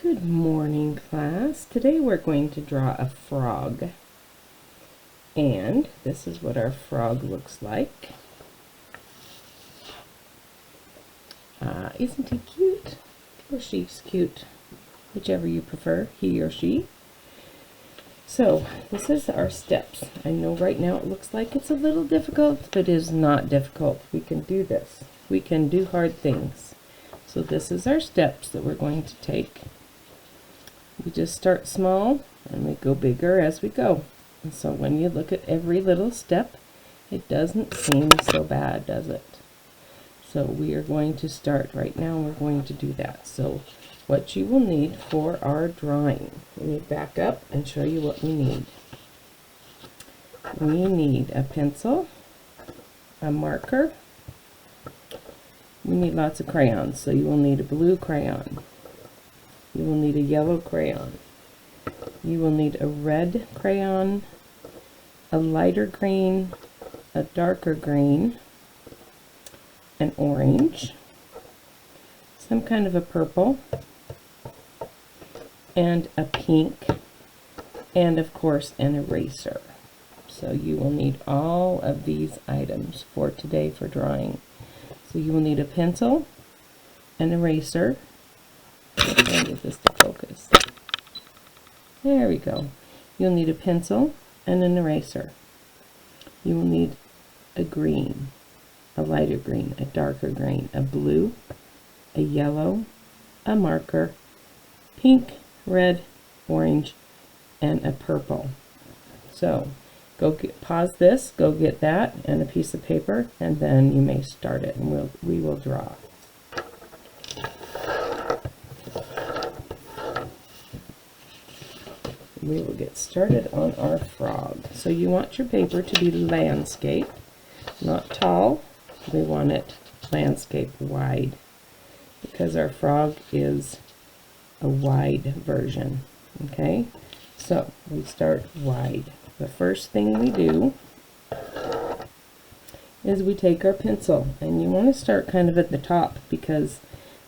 Good morning, class. Today we're going to draw a frog. And this is what our frog looks like. Isn't he cute? Or she's cute, whichever you prefer, he or she. So this is our steps. I know right now it looks like it's a little difficult, but it is not difficult. We can do this. We can do hard things. So this is our steps that we're going to take. We just start small and we go bigger as we go. And so when you look at every little step, it doesn't seem so bad, does it? So we are going to start right now. We're going to do that. So what you will need for our drawing, let me back up and show you what we need. We need a pencil, a marker. We need lots of crayons, so you will need a blue crayon. You will need a yellow crayon. You will need a red crayon, a lighter green, a darker green, an orange, some kind of a purple, and a pink, and of course an eraser. So you will need all of these items for today for drawing. So you will need a pencil, an eraser. Let's try and get this to focus. There we go. You'll need a pencil and an eraser. You will need a green, a lighter green, a darker green, a blue, a yellow, a marker, pink, red, orange, and a purple. So go pause this, go get that and a piece of paper, and then you may start it and we will draw. We will get started on our frog. So you want your paper to be landscape, not tall. We want it landscape wide because our frog is a wide version. Okay, so we start wide. The first thing we do is we take our pencil, and you want to start kind of at the top because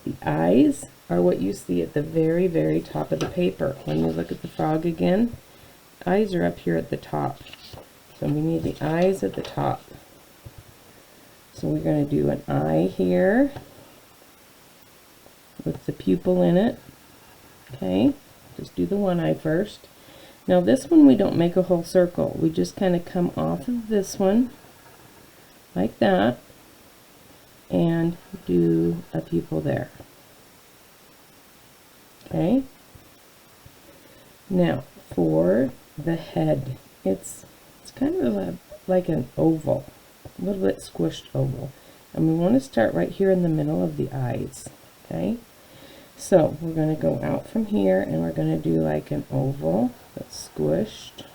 the eyes are what you see at the very, very top of the paper. When you look at the frog again, eyes are up here at the top. So we need the eyes at the top. So we're going to do an eye here with the pupil in it. Okay, just do the one eye first. Now this one we don't make a whole circle. We just kind of come off of this one like that and do a pupil there. Okay, now for the head, it's kind of like an oval, a little bit squished oval, and we want to start right here in the middle of the eyes. Okay, so we're going to go out from here and we're going to do like an oval that's squished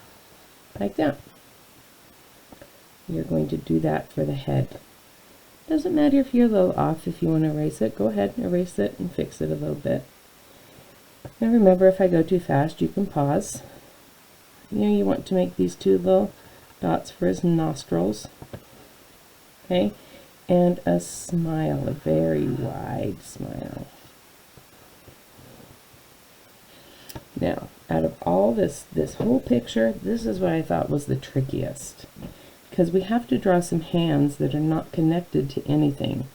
like that. You're going to do that for the head. Doesn't matter if you're a little off. If you want to erase it, go ahead and erase it and fix it a little bit. Now remember, if I go too fast, you can pause. You want to make these two little dots for his nostrils. Okay, and a smile, a very wide smile. Now, out of all this whole picture, this is what I thought was the trickiest, because we have to draw some hands that are not connected to anything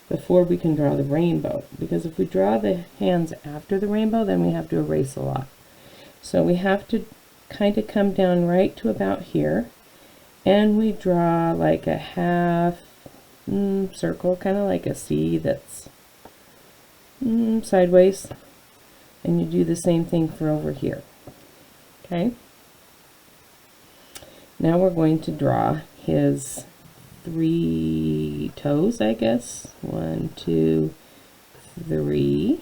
before we can draw the rainbow, because if we draw the hands after the rainbow, then we have to erase a lot. So we have to kind of come down right to about here, and we draw like a half circle, kind of like a C that's sideways, and you do the same thing for over here. Okay, now we're going to draw his 3 toes, I guess. 1, 2, 3.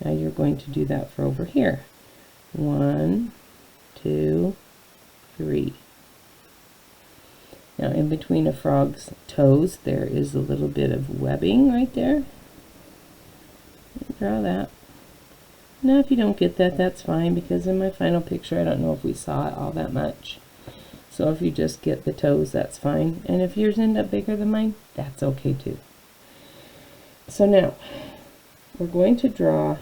Now you're going to do that for over here. 1, 2, 3. Now in between a frog's toes there is a little bit of webbing right there. Draw that. Now if you don't get that, that's fine, because in my final picture I don't know if we saw it all that much. So if you just get the toes, that's fine. And if yours end up bigger than mine, that's okay too. So now we're going to draw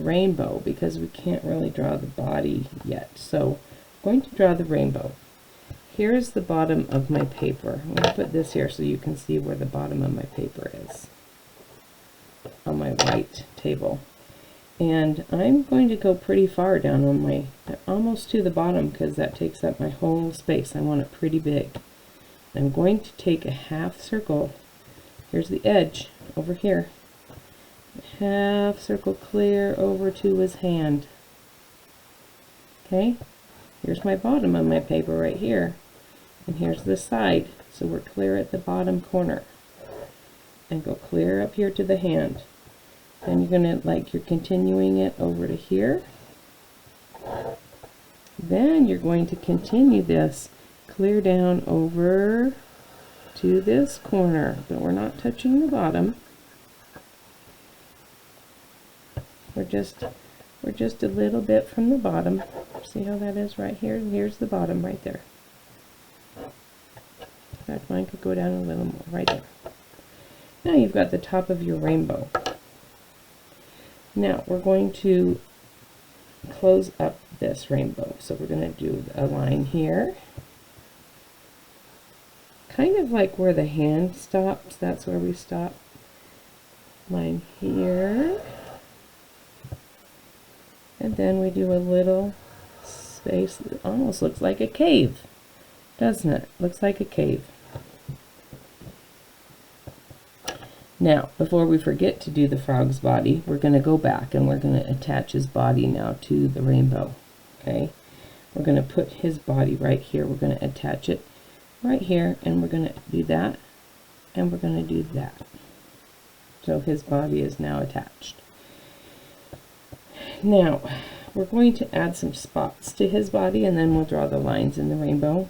rainbow because we can't really draw the body yet. So I'm going to draw the rainbow. Here's the bottom of my paper. I'm going to put this here so you can see where the bottom of my paper is on my white table. And I'm going to go pretty far down on my, almost to the bottom, because that takes up my whole space. I want it pretty big. I'm going to take a half circle. Here's the edge over here. Half circle clear over to his hand. Okay, here's my bottom of my paper right here. And here's the side. So we're clear at the bottom corner. And go clear up here to the hand. And you're going to, like, you're continuing it over to here. Then you're going to continue this clear down over to this corner, but we're not touching the bottom. We're just a little bit from the bottom. See how that is right here? Here's the bottom right there. In fact, mine could go down a little more right there. Now you've got the top of your rainbow. Now we're going to close up this rainbow. So we're going to do a line here. Kind of like where the hand stops, that's where we stop. Line here. And then we do a little space that almost looks like a cave, doesn't it? Looks like a cave. Now, before we forget to do the frog's body, we're going to go back and we're going to attach his body now to the rainbow. Okay? We're going to put his body right here. We're going to attach it right here, and we're going to do that, and we're going to do that. So his body is now attached. Now, we're going to add some spots to his body, and then we'll draw the lines in the rainbow.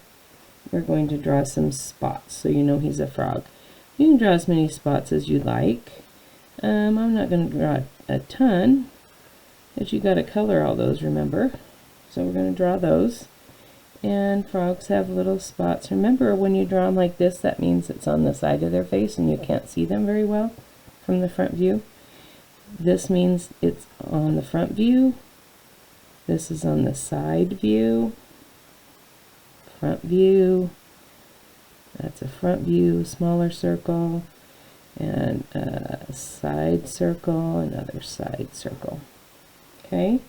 We're going to draw some spots so you know he's a frog. You can draw as many spots as you like. I'm not going to draw a ton, but you got to color all those, remember. So we're going to draw those. And frogs have little spots. Remember, when you draw them like this, that means it's on the side of their face and you can't see them very well from the front view. This means it's on the front view. This is on the side view. Front view. That's a front view, smaller circle, and a side circle, another side circle. Okay,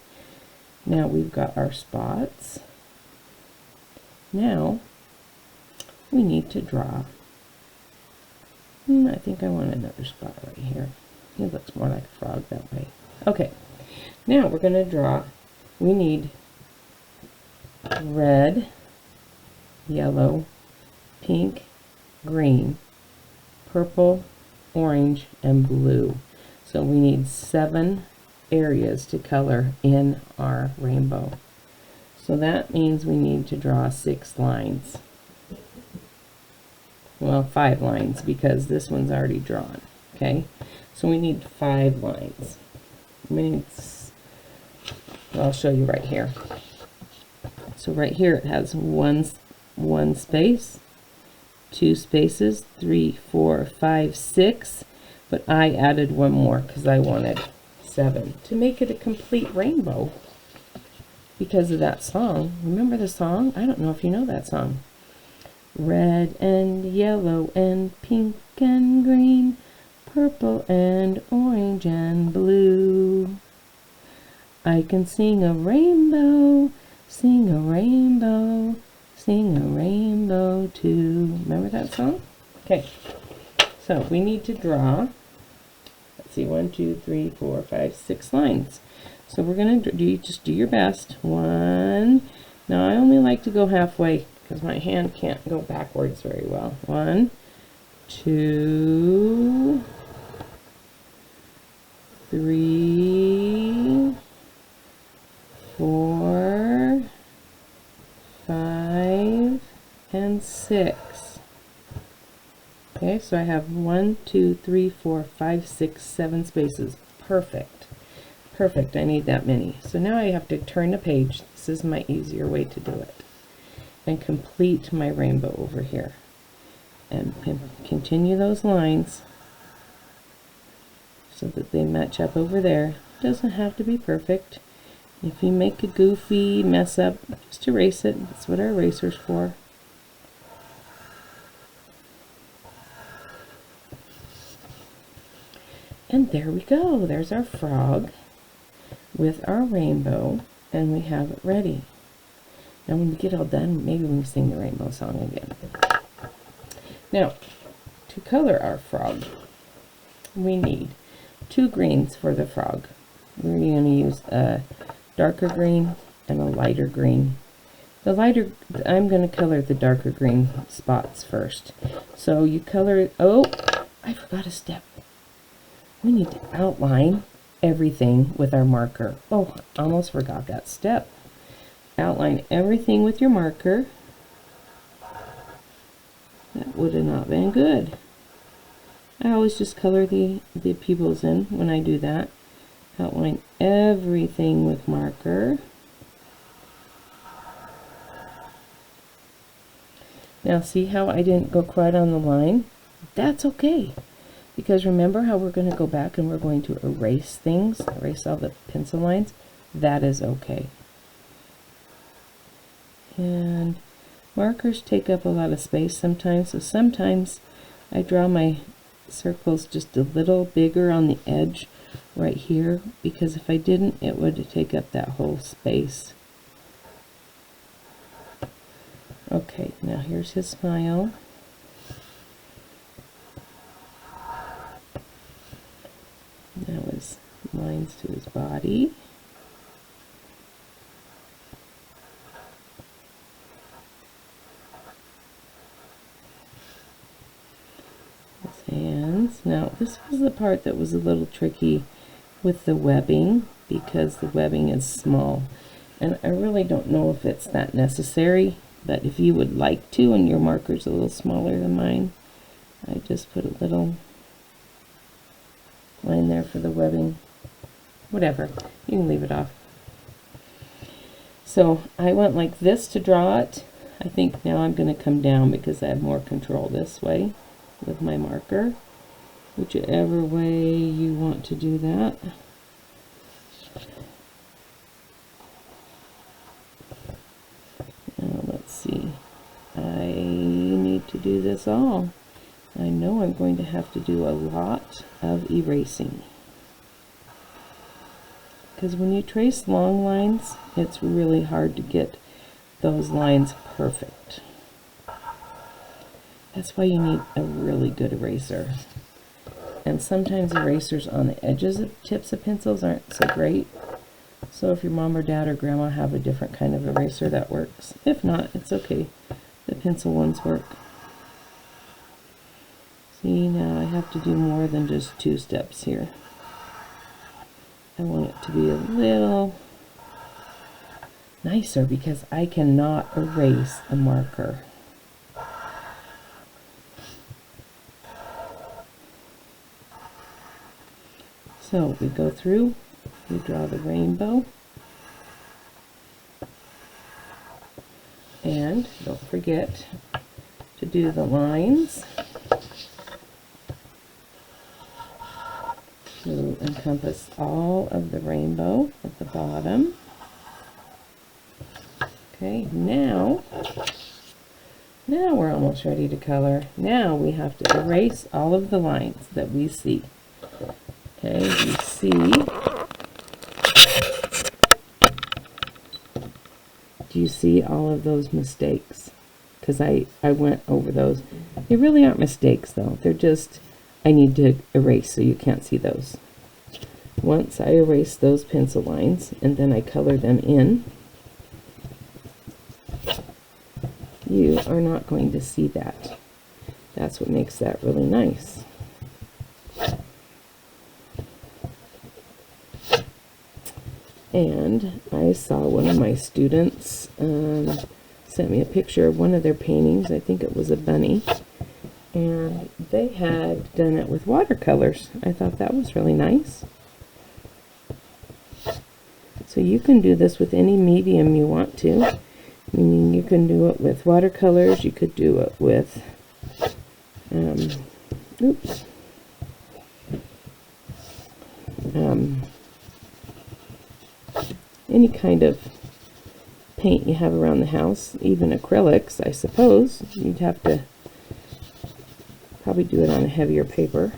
now we've got our spots. Now we need to draw. I think I want another spot right here. He looks more like a frog that way. Okay, now we're going to draw. We need red, yellow, pink, green, purple, orange, and blue. So we need 7 areas to color in our rainbow. So that means we need to draw 6 lines. Well, 5 lines because this one's already drawn. Okay, so we need 5 lines. I'll show you right here. So right here it has one space, 2 spaces, 3, 4, 5, 6, but I added 1 more because I wanted 7 to make it a complete rainbow because of that song. Remember the song? I don't know if you know that song. Red and yellow and pink and green, purple and orange and blue. I can sing a rainbow, sing a rainbow, sing a rainbow too. Remember that song? Okay, so we need to draw, let's see, 1, 2, 3, 4, 5, 6 lines. So we're going to just do your best. 1, now I only like to go halfway because my hand can't go backwards very well. 1, 2, 3, 4, 5, and 6. Okay, so I have 1, 2, 3, 4, 5, 6, 7 spaces. Perfect. Perfect, I need that many. So now I have to turn the page. This is my easier way to do it. And complete my rainbow over here. And continue those lines so that they match up over there doesn't have to be perfect. If you make a goofy mess up, just erase it. That's what our eraser's for. And there we go. There's our frog with our rainbow, and we have it ready. Now when we get all done, maybe we can sing the rainbow song again. Now, to color our frog, we need 2 greens for the frog. We're going to use a darker green and a lighter green. I'm going to color the darker green spots first. So you color, oh, I forgot a step. We need to outline everything with our marker. Oh, almost forgot that step. Outline everything with your marker. That would have not been good. I always just color the pupils in when I do that. Outline everything with marker. Now see how I didn't go quite on the line? That's okay. Because remember how we're going to go back and we're going to erase things, erase all the pencil lines? That is okay. And markers take up a lot of space sometimes, so sometimes I draw my circles just a little bigger on the edge right here, because if I didn't, it would take up that whole space. Okay, now here's his smile. Now his lines to his body. His hands. Now this was the part that was a little tricky with the webbing, because the webbing is small. And I really don't know if it's that necessary, but if you would like to and your marker's a little smaller than mine, I just put a little line there for the webbing. Whatever, you can leave it off. So I went like this to draw it. I think now I'm going to come down because I have more control this way with my marker. Whichever way you want to do that. Now let's see. I need to do this all. I know I'm going to have to do a lot of erasing. Because when you trace long lines, it's really hard to get those lines perfect. That's why you need a really good eraser. And sometimes erasers on the edges of tips of pencils aren't so great. So if your mom or dad or grandma have a different kind of eraser, that works. If not, it's okay. The pencil ones work. See, now I have to do more than just 2 steps here. I want it to be a little nicer because I cannot erase a marker. So we go through, we draw the rainbow, and don't forget to do the lines to encompass all of the rainbow at the bottom. Okay, now we're almost ready to color. Now we have to erase all of the lines that we see. Okay, you see, do you see all of those mistakes? Because I went over those. They really aren't mistakes though. They're just, I need to erase so you can't see those. Once I erase those pencil lines and then I color them in, you are not going to see that. That's what makes that really nice. And I saw one of my students sent me a picture of one of their paintings. I think it was a bunny. And they had done it with watercolors. I thought that was really nice. So you can do this with any medium you want to. Meaning you can do it with watercolors, you could do it with, any kind of paint you have around the house, even acrylics, I suppose. You'd have to probably do it on a heavier paper.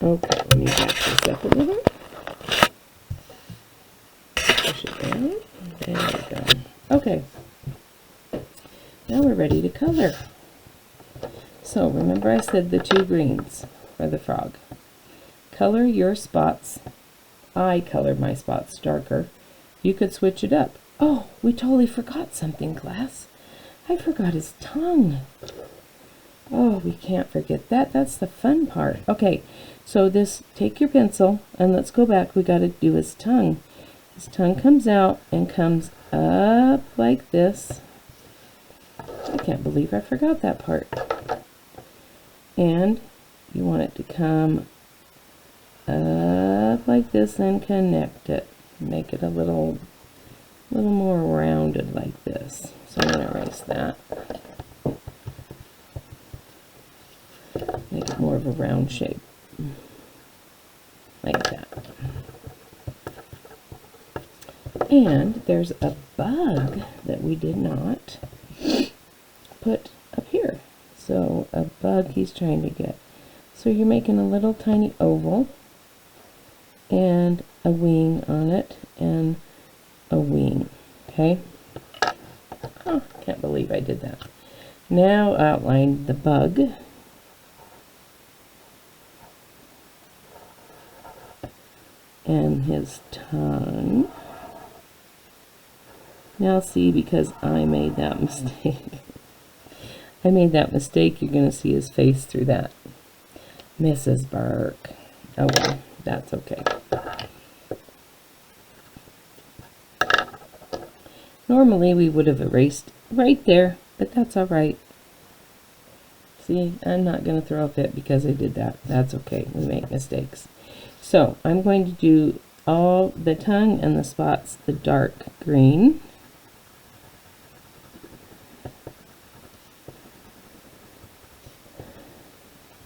Okay, let me back this up a little. Push it down. There we go. Okay. Now we're ready to color. So remember I said the 2 greens for the frog. Color your spots. I colored my spots darker. You could switch it up. Oh, we totally forgot something, class. I forgot his tongue. Oh, we can't forget that. That's the fun part. Okay, so take your pencil and let's go back. We got to do his tongue. His tongue comes out and comes up like this. I can't believe I forgot that part. And you want it to come up like this and connect it. Make it a little more rounded like this. So I'm going to erase that. Make it more of a round shape. Like that. And there's a bug that we did not put up here. So a bug he's trying to get. So you're making a little tiny oval and a wing on it and a wing. Okay? Oh, can't believe I did that. Now outline the bug. And his tongue. Now see, because I made that mistake. I made that mistake, you're going to see his face through that. Mrs. Burke. Oh well, that's okay. Normally we would have erased right there, but that's alright. See, I'm not going to throw a fit because I did that. That's okay, we make mistakes. So, I'm going to do all the tongue and the spots the dark green.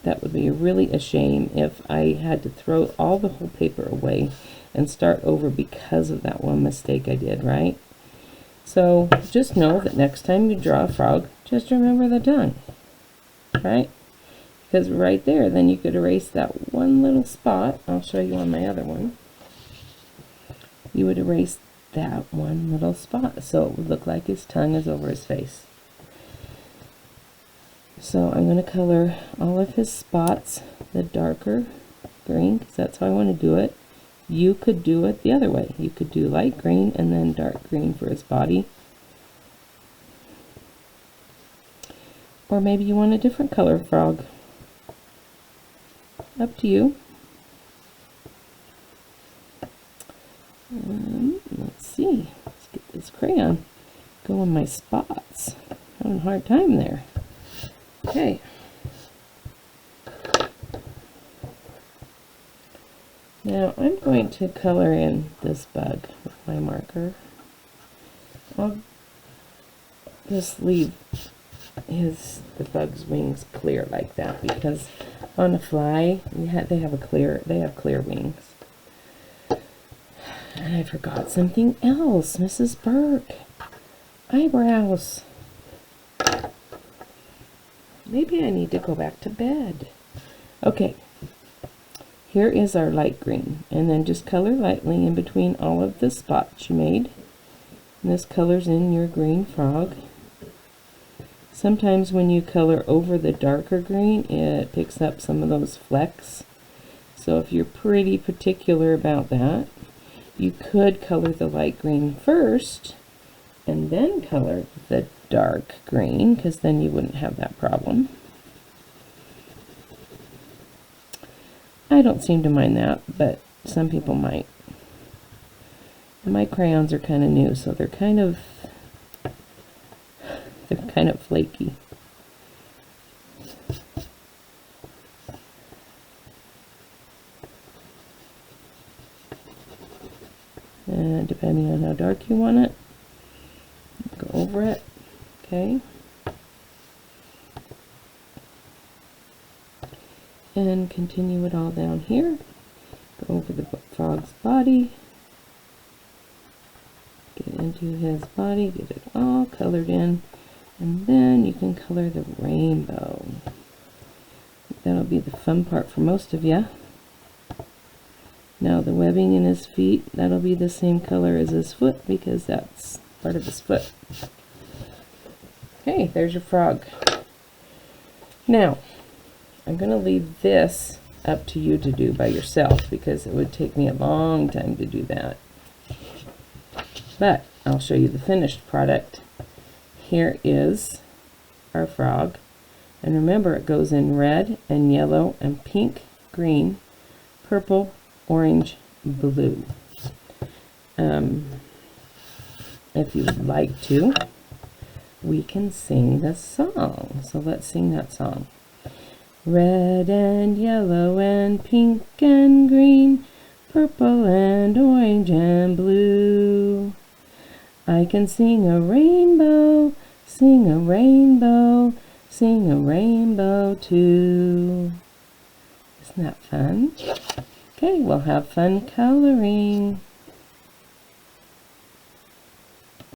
That would be really a shame if I had to throw all the whole paper away and start over because of that one mistake I did, right? So just know that next time you draw a frog, just remember the tongue, right? Because right there, then you could erase that one little spot. I'll show you on my other one. You would erase that one little spot, so it would look like his tongue is over his face. So I'm going to color all of his spots the darker green, because that's how I want to do it. You could do it the other way. You could do light green and then dark green for his body. Or maybe you want a different color frog. Up to you. Let's see. Let's get this crayon. Go on my spots. Having a hard time there. Okay. Now I'm going to color in this bug with my marker. I'll just leave the bug's wings clear like that, because on a fly they have clear wings. And I forgot something else, Mrs. Burke. Eyebrows. Maybe I need to go back to bed. Okay. Here is our light green, and then just color lightly in between all of the spots you made. And this colors in your green frog. Sometimes when you color over the darker green, it picks up some of those flecks. So if you're pretty particular about that, you could color the light green first, and then color the dark green, because then you wouldn't have that problem. I don't seem to mind that, but some people might. My crayons are kind of new, so they're kind of flaky. And depending on how dark you want it, go over it. Okay. And continue it all down here. Go over the frog's body. Get into his body, get it all colored in, and then you can color the rainbow. That'll be the fun part for most of you. Now the webbing in his feet, that'll be the same color as his foot because that's part of his foot. Okay, there's your frog. Now, I'm going to leave this up to you to do by yourself because it would take me a long time to do that. But I'll show you the finished product. Here is our frog. And remember, it goes in red and yellow and pink, green, purple, orange, blue. If you would like to, we can sing the song. So let's sing that song. Red and yellow and pink and green, purple and orange and blue. I can sing a rainbow, sing a rainbow, sing a rainbow too. Isn't that fun? Okay, we'll have fun coloring.